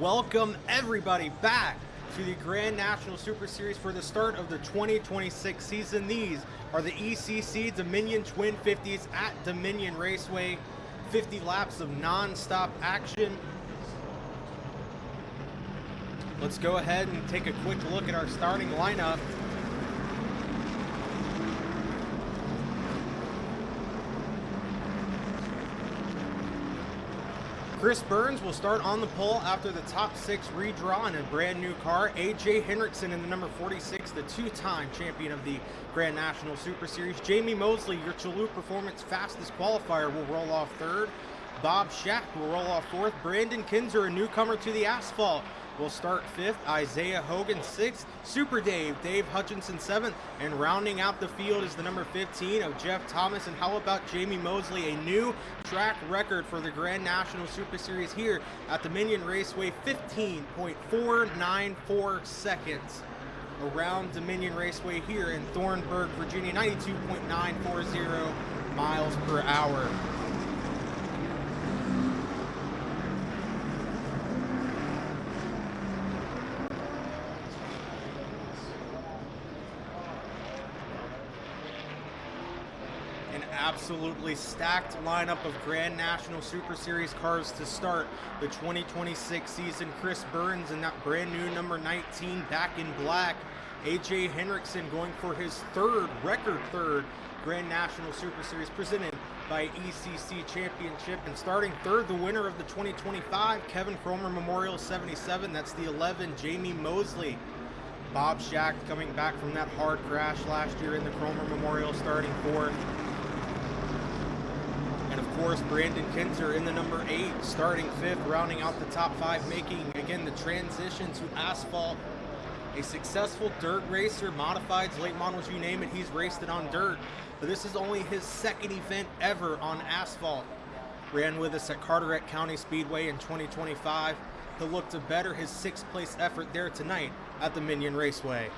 welcome everybody back to the Grand National Super Series for the start of the 2026 season. These are the ECC Dominion Twin 50s at Dominion Raceway. 50 laps of non-stop action. Let's go ahead and take a quick look at our starting lineup. Chris Burns will start on the pole after the top 6 redraw in a brand new car. AJ Henriksen in the number 46, the two-time champion of the Grand National Super Series. Jamie Mosley, your Chalhoub Performance fastest qualifier, will roll off 3rd. Bob Schacht will roll off 4th. Brandon Kinzer, a newcomer to the asphalt, will start 5th. Isaiah Hogan 6th. Super Dave Hutchinson 7th. And rounding out the field is the number 15 of Jeff Thomas. And how about Jamie Mosley, a new track record for the Grand National Super Series here at Dominion Raceway, 15.494 seconds around Dominion Raceway here in Thornburg, Virginia, 92.940 miles per hour. Absolutely stacked lineup of Grand National Super Series cars to start the 2026 season. Chris Burns in that brand new number 19 back in black. AJ Henriksen going for his record third Grand National Super Series presented by ECC Championship. And starting 3rd, the winner of the 2025 Kevin Cromer Memorial 77. That's the 11, Jamie Mosley. Bob Schacht coming back from that hard crash last year in the Cromer Memorial, starting 4th. And of course, Brandon Kinzer in the number 8, starting 5th, rounding out the top 5, making, again, the transition to asphalt. A successful dirt racer, modifieds, late models, you name it, he's raced it on dirt. But this is only his 2nd event ever on asphalt. Ran with us at Carteret County Speedway in 2025. He'll look to better his 6th place effort there tonight at Dominion Raceway.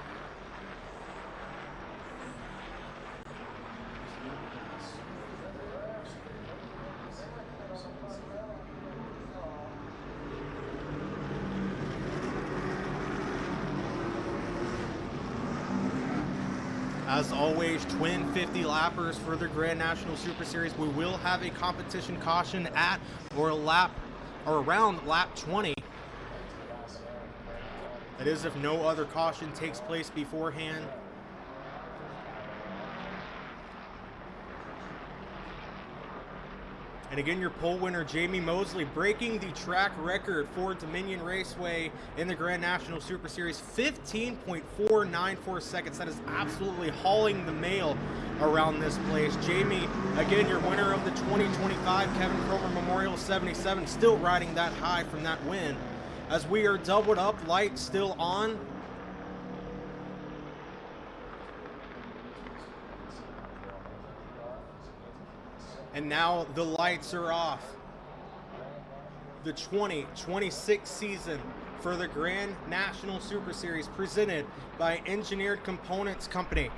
As always, twin 50 lappers for the Grand National Super Series. We will have a competition caution at or around lap 20. That is if no other caution takes place beforehand. And again, your pole winner, Jamie Mosley, breaking the track record for Dominion Raceway in the Grand National Super Series, 15.494 seconds. That is absolutely hauling the mail around this place. Jamie, again, your winner of the 2025 Kevin Cromer Memorial 77, still riding that high from that win. As we are doubled up, lights still on. And now the lights are off. The 2026 season for the Grand National Super Series presented by Engineered Components Company.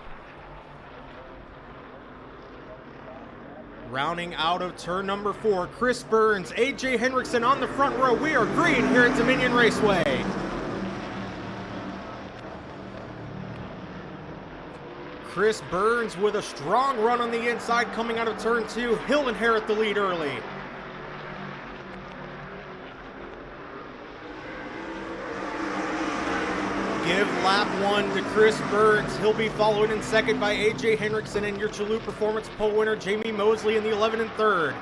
Rounding out of turn number 4, Chris Burns, AJ Henriksen on the front row. We are green here at Dominion Raceway. Chris Burns with a strong run on the inside coming out of turn 2. He'll inherit the lead early. Give lap 1 to Chris Burns. He'll be followed in 2nd by AJ Henriksen and your Chalhoub Performance pole winner Jamie Mosley in the 11 and 3rd.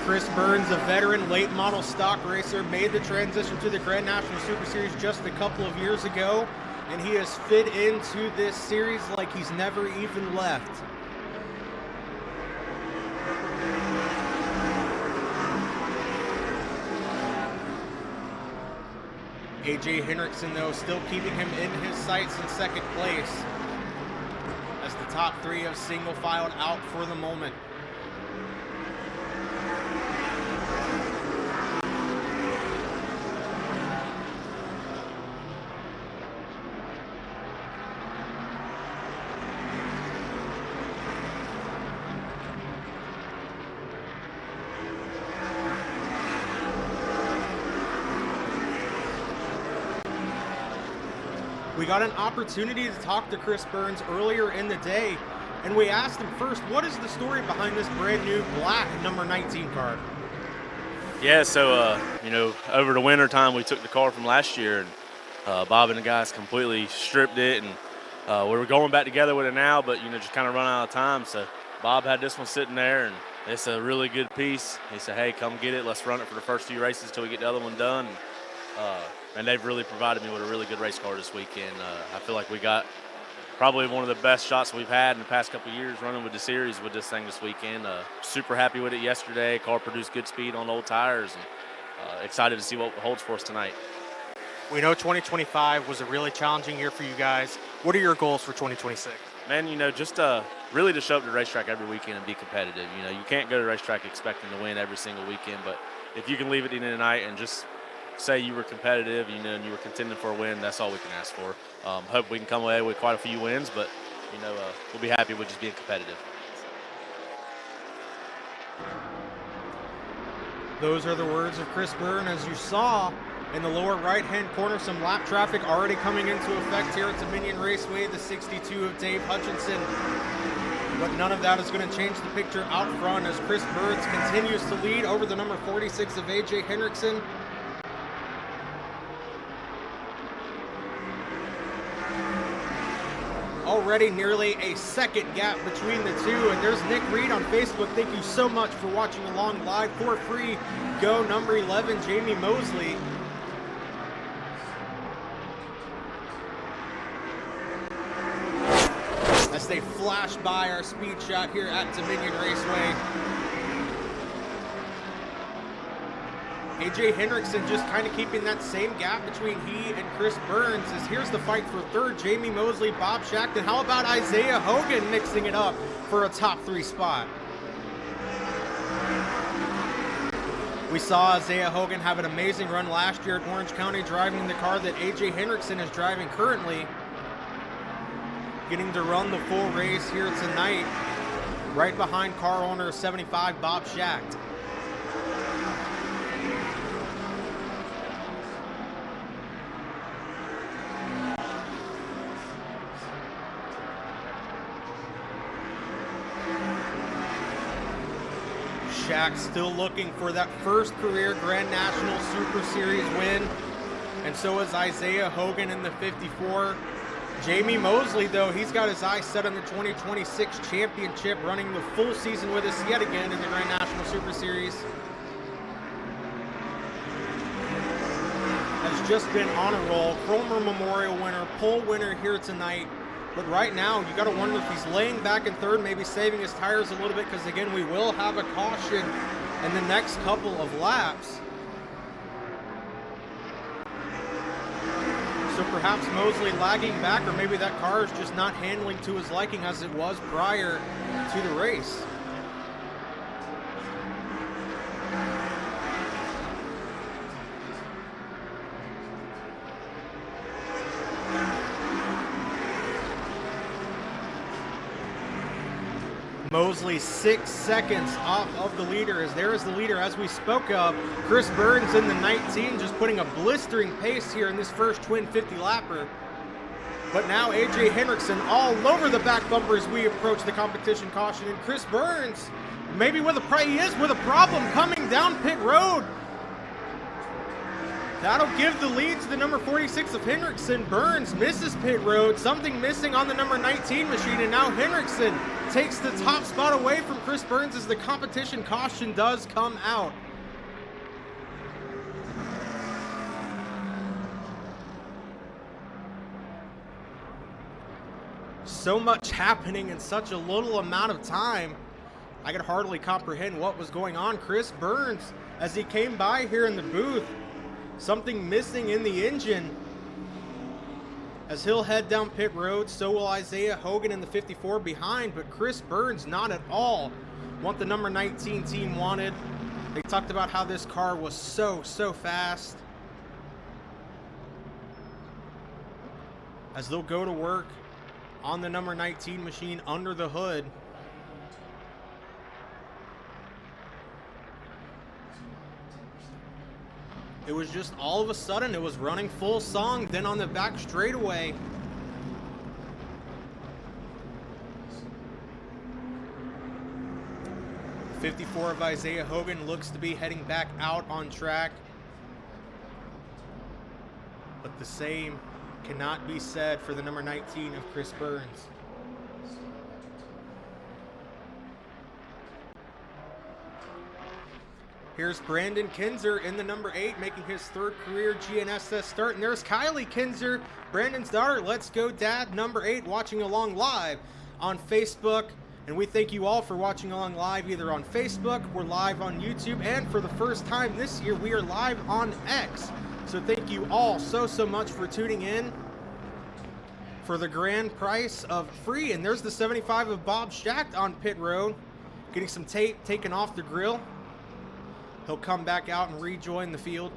Chris Burns, a veteran late model stock racer, made the transition to the Grand National Super Series just a couple of years ago, and he has fit into this series like he's never even left. AJ Henriksen, though, still keeping him in his sights in 2nd place as the top 3 have single filed out for the moment. We got an opportunity to talk to Chris Burns earlier in the day, and we asked him first, what is the story behind this brand new black number 19 car? Yeah, so, over the winter time, we took the car from last year, and Bob and the guys completely stripped it, and we were going back together with it now, but, just kind of run out of time. So Bob had this one sitting there, and it's a really good piece. He said, hey, come get it. Let's run it for the first few races till we get the other one done. And they've really provided me with a really good race car this weekend. I feel like we got probably one of the best shots we've had in the past couple of years running with the series with this thing this weekend. Super happy with it yesterday. Car produced good speed on old tires, and excited to see what holds for us tonight. We know 2025 was a really challenging year for you guys. What are your goals for 2026? Man, just really to show up to the racetrack every weekend and be competitive. You can't go to the racetrack expecting to win every single weekend, but if you can leave at the end of the night and just say you were competitive, and you were contending for a win, that's all we can ask for. Hope we can come away with quite a few wins, but, we'll be happy with just being competitive. Those are the words of Chris Burns. As you saw in the lower right-hand corner, some lap traffic already coming into effect here at Dominion Raceway, the 62 of Dave Hutchinson. But none of that is going to change the picture out front as Chris Burns continues to lead over the number 46 of A.J. Henriksen. Already nearly a second gap between the two, and there's Nick Reed on Facebook. Thank you so much for watching along live for free. Go number 11, Jamie Mosley. As they flash by our speed shot here at Dominion Raceway. A.J. Henriksen just kind of keeping that same gap between he and Chris Burns. As here's the fight for third, Jamie Mosley, Bob Shackton. How about Isaiah Hogan mixing it up for a top 3 spot? We saw Isaiah Hogan have an amazing run last year at Orange County, driving the car that A.J. Henriksen is driving currently. Getting to run the full race here tonight, right behind car owner 75, Bob Shackton. Shack still looking for that first career Grand National Super Series win, and so is Isaiah Hogan in the 54. Jamie Mosley, though, he's got his eyes set on the 2026 championship, running the full season with us yet again in the Grand National Super Series. Has just been on a roll. Cromer Memorial winner, pole winner here tonight. But right now, you got to wonder if he's laying back in third, maybe saving his tires a little bit, because again, we will have a caution in the next couple of laps. So perhaps Mosley lagging back, or maybe that car is just not handling to his liking as it was prior to the race. Mosley 6 seconds off of the leader, as there is the leader as we spoke of. Chris Burns in the 19, just putting a blistering pace here in this first twin 50 lapper. But now A.J. Henriksen all over the back bumper as we approach the competition caution, and Chris Burns maybe with a problem coming down pit road. That'll give the lead to the number 46 of Henriksen. Burns misses pit road, something missing on the number 19 machine, and now Henriksen takes the top spot away from Chris Burns as the competition caution does come out. So much happening in such a little amount of time. I could hardly comprehend what was going on. Chris Burns, as he came by here in the booth, something missing in the engine. As he'll head down pit road, so will Isaiah Hogan in the 54 behind, but Chris Burns not at all what the number 19 team wanted. They talked about how this car was so fast. As they'll go to work on the number 19 machine under the hood. It was just all of a sudden, it was running full song, then on the back straightaway. '54 of Isaiah Hogan looks to be heading back out on track. But the same cannot be said for the number 19 of Chris Burns. Here's Brandon Kinzer in the number 8, making his 3rd career GNSS start. And there's Kylie Kinzer, Brandon's daughter. Let's go, Dad, number 8, watching along live on Facebook. And we thank you all for watching along live, either on Facebook, we're live on YouTube, and for the first time this year, we are live on X. So thank you all so much for tuning in for the grand price of free. And there's the 75 of Bob Schacht on pit road, getting some tape taken off the grill. He'll come back out and rejoin the field.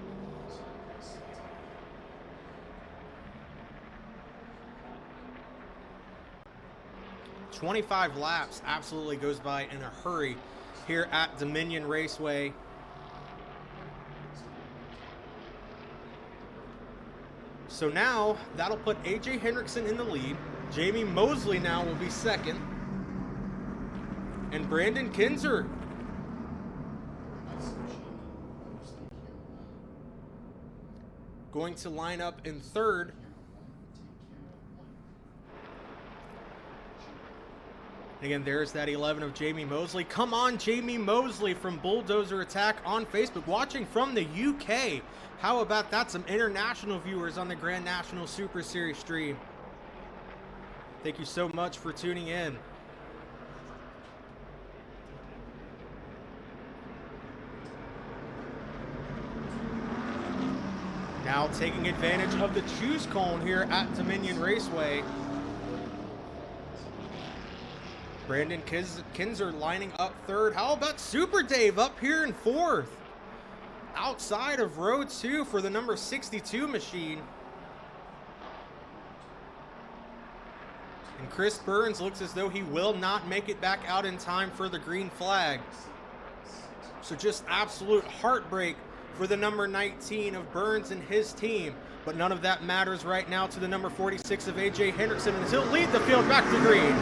"25 laps absolutely goes by in a hurry here at Dominion Raceway. So now that'll put AJ Hendrickson in the lead. Jamie Mosley now will be second. And Brandon Kinzer going to line up in third. Again, there's that 11 of Jamie Mosley. Come on, Jamie Mosley from Bulldozer Attack on Facebook, watching from the UK. How about that? Some international viewers on the Grand National Super Series stream. Thank you so much for tuning in. Now taking advantage of the choose cone here at Dominion Raceway. Brandon Kinzer lining up third. How about Super Dave up here in fourth? Outside of row 2 for the number 62 machine. And Chris Burns looks as though he will not make it back out in time for the green flag. So just absolute heartbreak for the number 19 of Burns and his team. But none of that matters right now to the number 46 of AJ Hendrickson, and he'll lead the field back to green.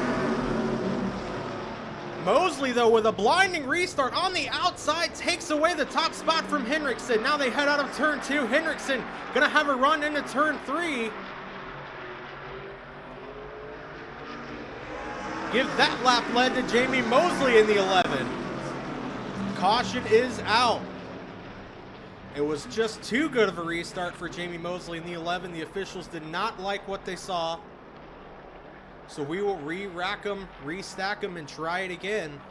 Mosley, though, with a blinding restart on the outside, takes away the top spot from Hendrickson. Now they head out of turn 2. Hendrickson gonna have a run into turn 3. Give that lap lead to Jamie Mosley in the 11. Caution is out. It was just too good of a restart for Jamie Mosley in the 11. The officials did not like what they saw. So we will re-rack them, restack them, and try it again.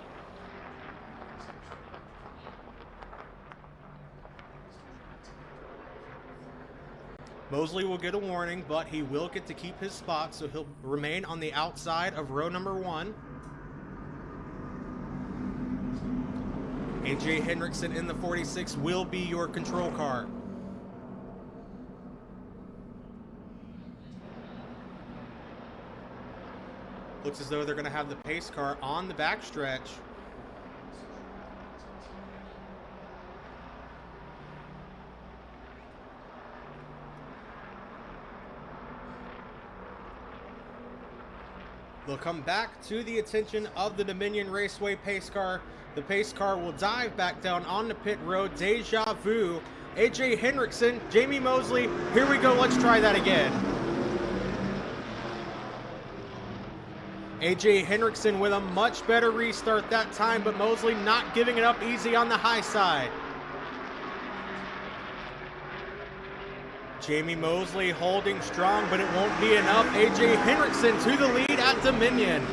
Mosley will get a warning, but he will get to keep his spot, so he'll remain on the outside of row number 1. AJ Hendrickson in the 46 will be your control car. Looks as though they're going to have the pace car on the backstretch. They'll come back to the attention of the Dominion Raceway pace car. The pace car will dive back down on the pit road. Deja vu. AJ Hendrickson, Jamie Mosley. Here we go. Let's try that again. AJ Hendrickson with a much better restart that time, but Mosley not giving it up easy on the high side. Jamie Mosley holding strong, but it won't be enough. AJ Hendrickson to the lead at Dominion.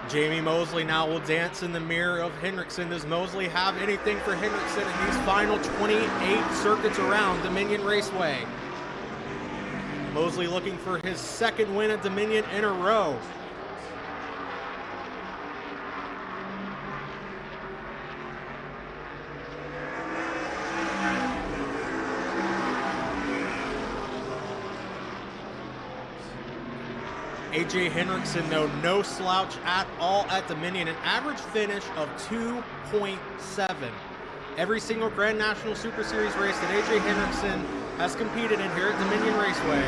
Jamie Mosley now will dance in the mirror of Hendrickson. Does Mosley have anything for Hendrickson in these final 28 circuits around Dominion Raceway? Mosley looking for his second win at Dominion in a row. AJ Henriksen, though, no slouch at all at Dominion, an average finish of 2.7. Every single Grand National Super Series race that AJ Henriksen has competed in here at Dominion Raceway,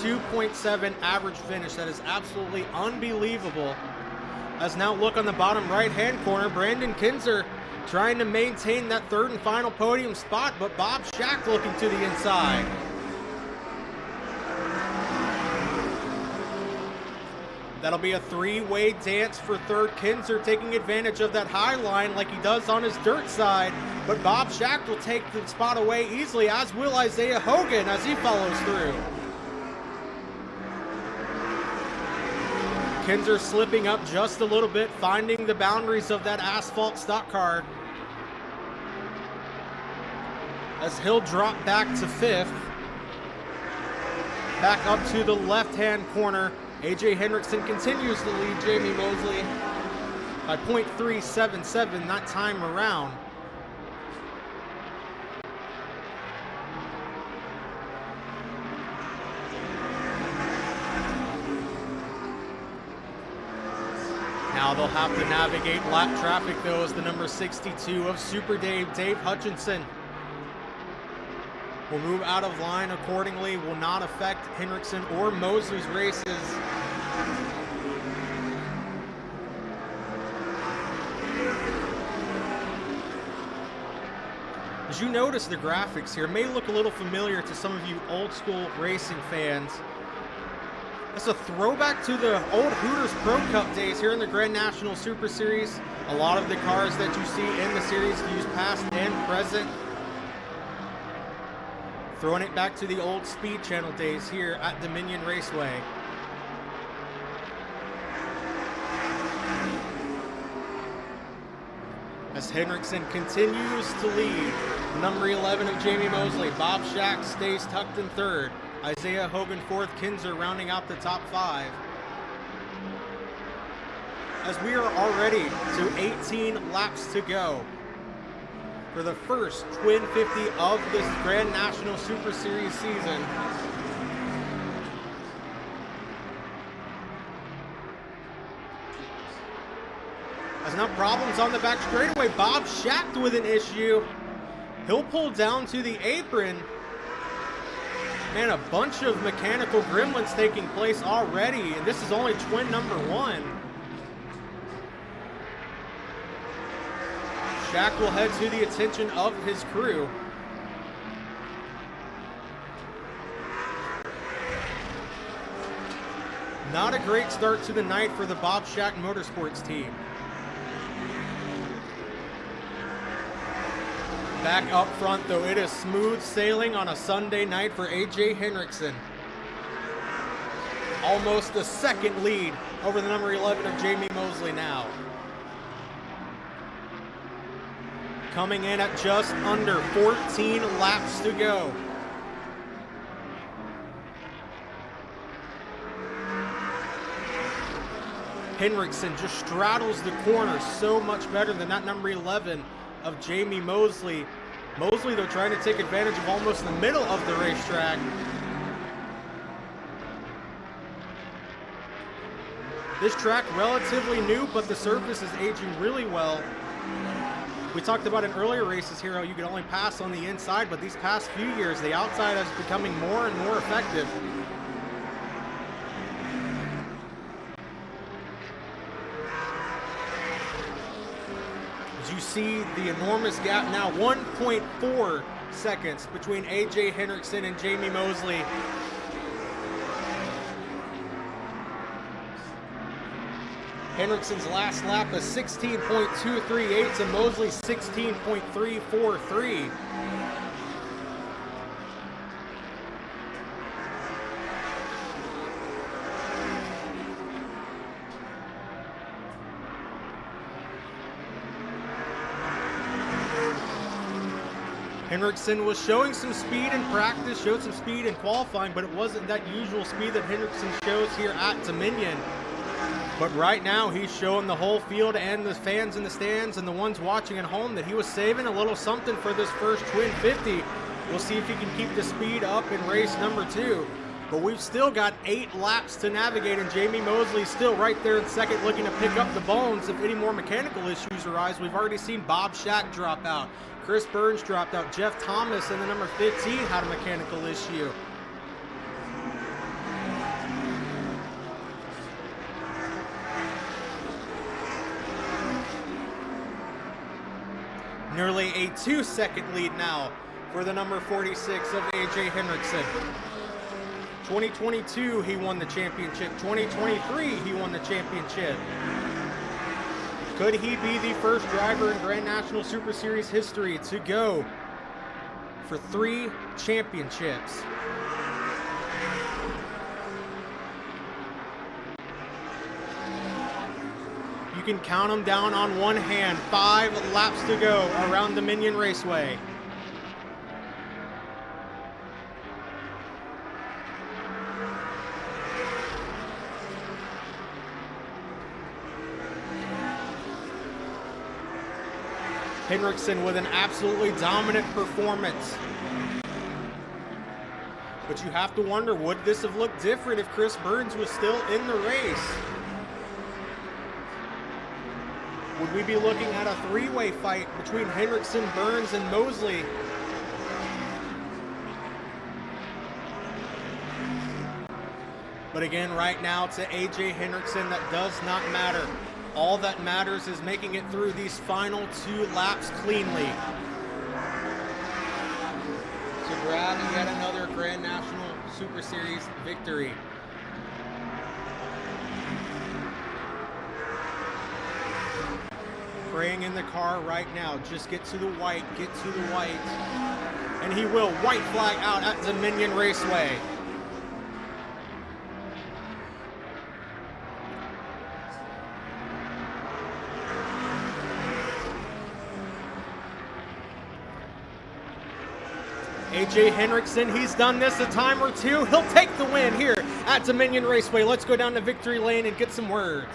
2.7 average finish. That is absolutely unbelievable. As now look on the bottom right-hand corner, Brandon Kinzer trying to maintain that third and final podium spot, but Bob Schacht looking to the inside. That'll be a three-way dance for third. Kinzer taking advantage of that high line like he does on his dirt side, but Bob Schacht will take the spot away easily, as will Isaiah Hogan as he follows through. Kinzer slipping up just a little bit, finding the boundaries of that asphalt stock car, as he'll drop back to fifth. Back up to the left-hand corner. AJ Henriksen continues to lead Jamie Mosley by .377 that time around. Now they'll have to navigate lap traffic, though, as the number 62 of Super Dave, Dave Hutchinson, will move out of line accordingly, will not affect Henriksen or Mosley's races. As you notice, the graphics here may look a little familiar to some of you old school racing fans. It's a throwback to the old Hooters Pro Cup days here in the Grand National Super Series. A lot of the cars that you see in the series use past and present. Throwing it back to the old Speed Channel days here at Dominion Raceway. As Henriksen continues to lead, number 11 of Jamie Mosley, Bob Schacht stays tucked in third. Isaiah Hogan fourth, Kinzer rounding out the top five. As we are already to 18 laps to go for the first Twin 50 of this Grand National Super Series season. As now problems on the back straightaway. Bob Schacht with an issue. He'll pull down to the apron. Man, a bunch of mechanical gremlins taking place already, and this is only twin number one. Schacht will head to the attention of his crew. Not a great start to the night for the Bob Schacht Motorsports team. Back up front, though, it is smooth sailing on a Sunday night for AJ Henriksen. Almost a second lead over the number 11 of Jamie Mosley now. Coming in at just under 14 laps to go. Henriksen just straddles the corner so much better than that number 11 of Jamie Mosley. Mosley, though, trying to take advantage of almost the middle of the racetrack. This track relatively new, but the surface is aging really well. We talked about in earlier races here how you could only pass on the inside, but these past few years, the outside is becoming more and more effective. You see the enormous gap now, 1.4 seconds between AJ Henriksen and Jamie Mosley. Henriksen's last lap is 16.238 to Mosley's 16.343. Henriksen was showing some speed in practice, showed some speed in qualifying, but it wasn't that usual speed that Henriksen shows here at Dominion. But right now, he's showing the whole field and the fans in the stands and the ones watching at home that he was saving a little something for this first Twin 50. We'll see if he can keep the speed up in race number 2. But we've still got 8 laps to navigate, and Jamie Mosley still right there in second, looking to pick up the bones if any more mechanical issues arise. We've already seen Bob Shack drop out. Chris Burns dropped out. Jeff Thomas in the number 15 had a mechanical issue. Nearly a 2-second lead now for the number 46 of A.J. Hendrickson. 2022, he won the championship. 2023, he won the championship. Could he be the first driver in Grand National Super Series history to go for 3 championships? You can count them down on one hand. 5 laps to go around Dominion Raceway. Hendrickson with an absolutely dominant performance. But you have to wonder, would this have looked different if Chris Burns was still in the race? Would we be looking at a 3-way fight between Hendrickson, Burns, and Mosley? But again, right now to A.J. Hendrickson, that does not matter. All that matters is making it through these final 2 laps cleanly to grab yet another Grand National Super Series victory. Praying in the car right now, just get to the white, get to the white. And he will. White flag out at Dominion Raceway. A.J. Hendrickson, he's done this a time or two. He'll take the win here at Dominion Raceway. Let's go down to victory lane and get some words.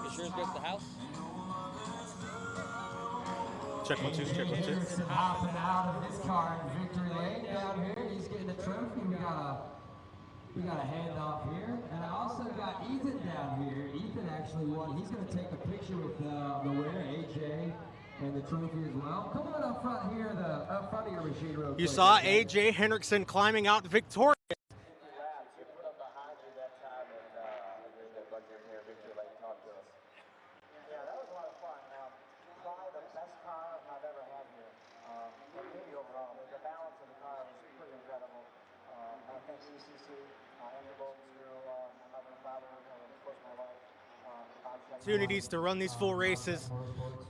Insurance goes to the house. Check 1 2, check 1 2. Hopping out of his car in victory lane down here. He's getting a trophy. We got a handoff here, and I also got Ethan down here. Ethan actually won. He's going to take a picture with the winner, AJ, and the trophy as well. Come on up front here, up front of your machine real quick. You saw A.J. Hendrickson climbing out victorious. The balance of the car was pretty incredible. I thank ECC, Interbolt, my mother and father, of course my wife. Opportunities to run these full races.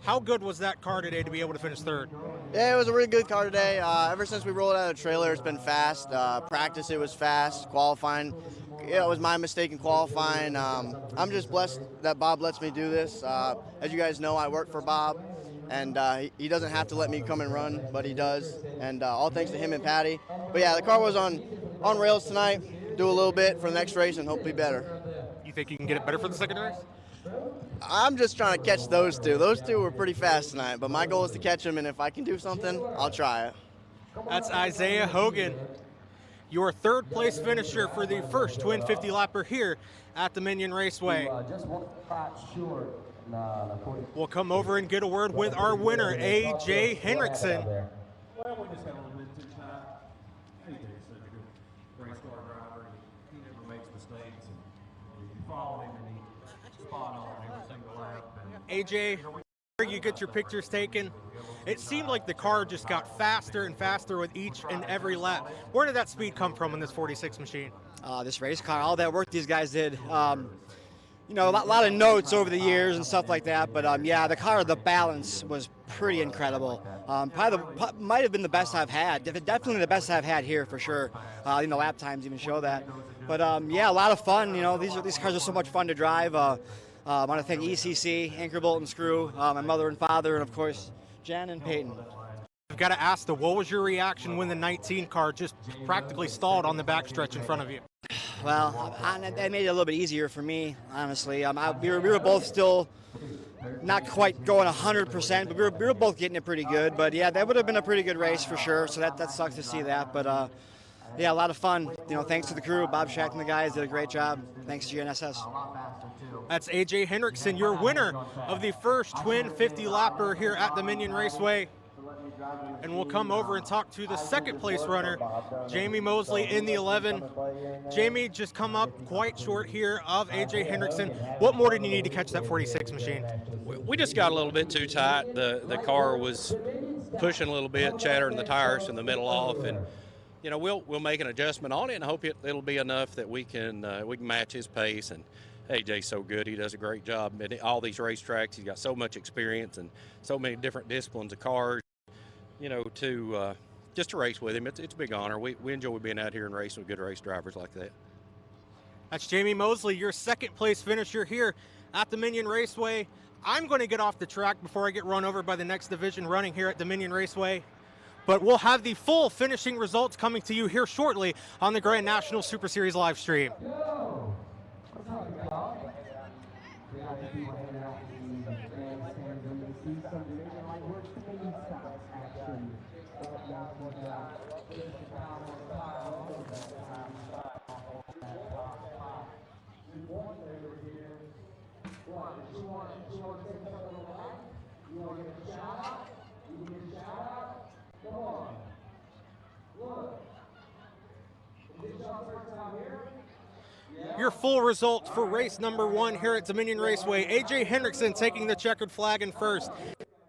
How good was that car today to be able to finish third? Yeah, it was a really good car today. Ever since we rolled out of the trailer, it's been fast. Practice, it was fast. Qualifying, it was my mistake in qualifying. I'm just blessed that Bob lets me do this. As you guys know, I work for Bob, and he doesn't have to let me come and run, but he does. And all thanks to him and Patty. But yeah, the car was on rails tonight. Do a little bit for the next race and hopefully better. You think you can get it better for the second race? I'm just trying to catch those two. Those two were pretty fast tonight, but my goal is to catch them, and if I can do something, I'll try it. That's Isaiah Hogan, your third place finisher for the first Twin 50 lapper here at Dominion Raceway. Just 1 spot short. We'll come over and get a word with our winner, A.J. Henriksen. Well, we just had a little bit too tight. AJ's such a good race car driver. He never makes mistakes. And you follow him, and he's spot on every single lap. And AJ, you get your pictures taken. It seemed like the car just got faster and faster with each and every lap. Where did that speed come from in this 46 machine? This race car, all that work these guys did. You know, a lot of notes over the years and stuff like that, but yeah, the car, the balance was pretty incredible. Might have been the best I've had. Definitely the best I've had here for sure. You know, lap times even show that. But yeah, a lot of fun. You know, these cars are so much fun to drive. I want to thank ECC, Anchor Bolt and Screw, my mother and father, and of course Jen and Peyton. I've got to ask, what was your reaction when the 19 car just practically stalled on the backstretch in front of you? Well, that made it a little bit easier for me, honestly. We were both still not quite going 100%, but we were both getting it pretty good. But yeah, that would have been a pretty good race for sure. So that sucks to see that. But yeah, a lot of fun. You know, thanks to the crew, Bob Shack and the guys did a great job. Thanks to GNSS. That's A.J. Henriksen, your winner of the first Twin 50 lapper here at Dominion Raceway. And we'll come over and talk to the second place runner, Jamie Mosley in the 11. Jamie just come up quite short here of A.J. Henriksen. What more did you need to catch that 46 machine? We just got a little bit too tight. The car was pushing a little bit, chattering the tires in the middle off, and you know we'll make an adjustment on it and hope it'll be enough that we can match his pace. And AJ's so good; he does a great job at all these racetracks. He's got so much experience and so many different disciplines of cars. You know, just to race with him, it's a big honor. We enjoy being out here and racing with good race drivers like that. That's Jamie Mosley, your second place finisher here at Dominion Raceway. I'm going to get off the track before I get run over by the next division running here at Dominion Raceway. But we'll have the full finishing results coming to you here shortly on the Grand National Super Series live stream. Your full result for race number 1 here at Dominion Raceway. A.J. Henriksen taking the checkered flag in first.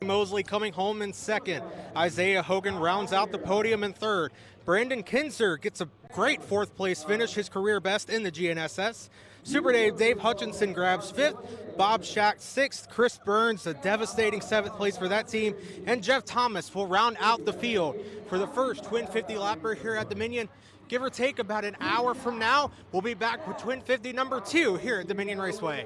Mosley coming home in second. Isaiah Hogan rounds out the podium in third. Brandon Kinzer gets a great fourth place finish, his career best in the GNSS. Super Dave Hutchinson grabs fifth. Bob Shack sixth. Chris Burns, a devastating seventh place for that team. And Jeff Thomas will round out the field for the first Twin 50 lapper here at Dominion. Give or take about an hour from now, we'll be back with Twin 50 number 2 here at Dominion Raceway.